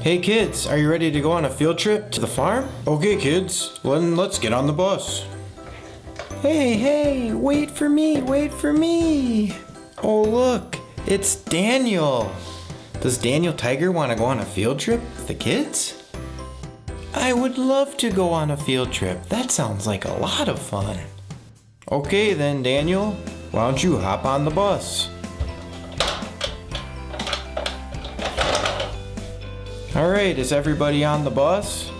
Hey kids, are you ready to go on a field trip to the farm? Okay kids, let's get on the bus. Hey, wait for me. Oh look, it's Daniel. Does Daniel Tiger want to go on a field trip with the kids? I would love to go on a field trip. That sounds like a lot of fun. Okay then, Daniel, why don't you hop on the bus? Alright, is everybody on the bus?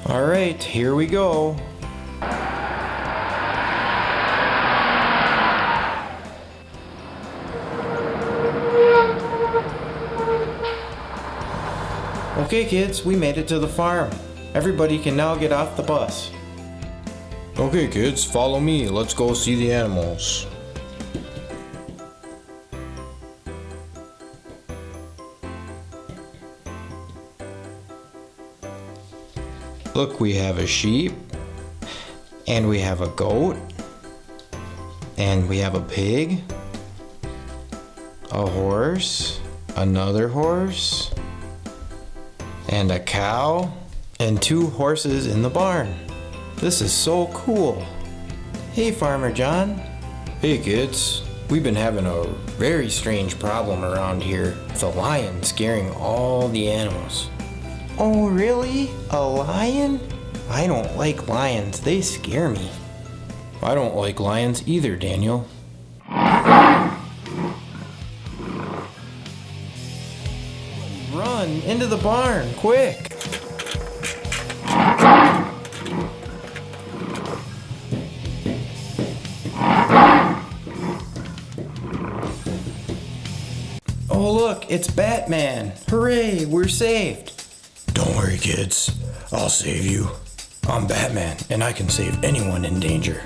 Alright, here we go. Okay kids, we made it to the farm. Everybody can now get off the bus. Okay kids, follow me. Let's go see the animals. Look, we have a sheep, and we have a goat, and we have a pig, a horse, another horse, and a cow, and 2 horses in the barn. This is so cool. Hey, Farmer John. Hey, kids. We've been having a very strange problem around here with a lion scaring all the animals. Oh, really? A lion? I don't like lions. They scare me. I don't like lions either, Daniel. Run into the barn, quick! Oh look, it's Batman! Hooray, we're saved! Don't worry kids, I'll save you. I'm Batman and I can save anyone in danger.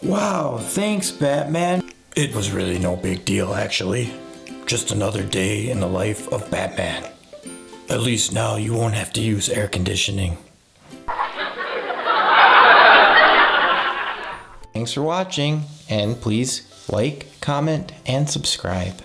Wow, thanks Batman. It was really no big deal actually. Just another day in the life of Batman. At least now you won't have to use air conditioning. Thanks for watching, and please like, comment, and subscribe.